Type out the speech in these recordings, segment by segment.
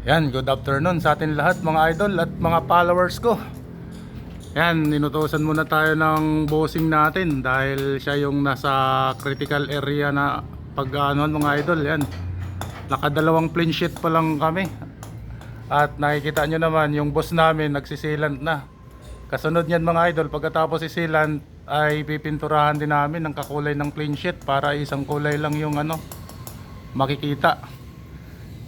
Yan, good afternoon sa atin lahat mga idol at mga followers ko. Yan, inutusan muna tayo ng bossing natin dahil siya yung nasa critical area na pag-aanoan mga idol. Yan, nakadalawang clean sheet pa lang kami. At nakikita nyo naman yung boss namin nagsisilant na. Kasunod niyan mga idol, pagkatapos isilant ay pipinturahan din namin ng kakulay ng clean sheet para isang kulay lang yung makikita.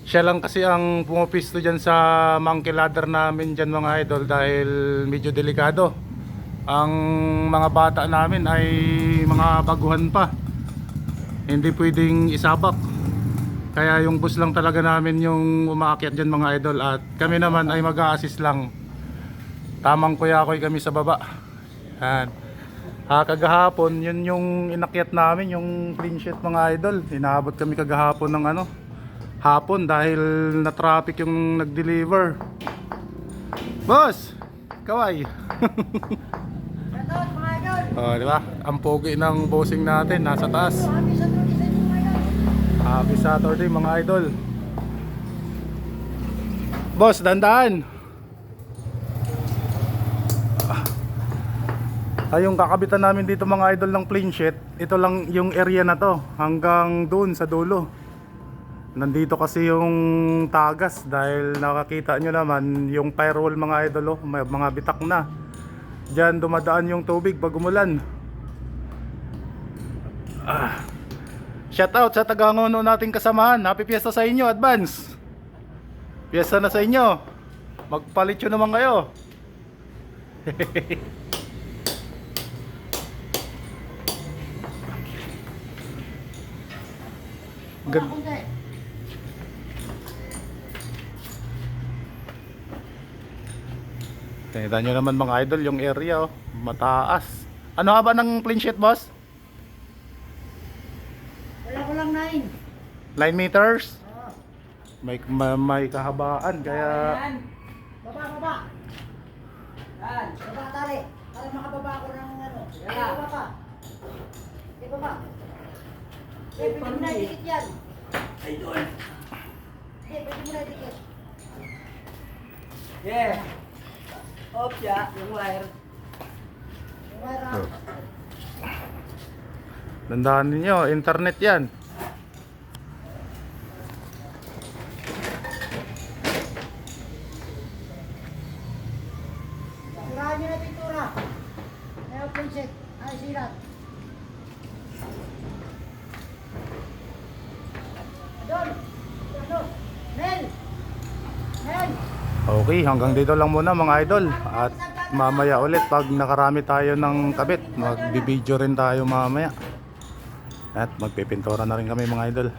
Siya lang kasi ang pumapisto dyan sa monkey ladder namin dyan mga idol dahil medyo delikado. Ang mga bata namin ay mga baguhan pa, hindi pwedeng isabak. Kaya yung bus lang talaga namin yung umaakyat dyan mga idol, at kami naman ay mag-a-assist lang. Tamang kuya-kuy kami sa baba. Yan. Kagahapon yun yung inakyat namin, yung clean sheet mga idol. Inaabot kami kagahapon ng hapon dahil na traffic yung nag-deliver. Boss, kaway. Oh, di ba? Ang pogi ng bossing natin nasa taas. Happy Saturday mga idol. Boss, dandaan. Yung kakabitan namin dito mga idol ng clean sheet, ito lang yung area na to hanggang doon sa dulo. Nandito kasi yung tagas dahil nakakita nyo naman yung firewall mga idol, may mga bitak na. Diyan dumadaan yung tubig pag umulan. Shout out sa taga-ngono nating kasamahan. Happy Fiesta sa inyo, advance. Fiesta na sa inyo. Magpalit nyo naman kayo. Tingnan nyo naman mga idol yung area, mataas. Ano haba ng clean sheet, boss? Wala ko lang 9. 9 meters? May kahabaan kaya Yan. Baba. Yan. Baba tali. Para makababa ako ng Yan. Baba pa. Baba. Pwede mo na dikit yan. Ay doon. Pwede mo na dikit. Yeah. Off ya, yung wire. Yung wire ah. Tandaan ninyo, internet yan. Sirahan nyo na pintura. May open set. Ay, sirat. Adon! Adon! Nel! Nel! Okay, hanggang dito lang muna mga idol. At mamaya ulit pag nakarami tayo ng kabit, magbibideo rin tayo mamaya. At magpipintura na rin kami mga idol.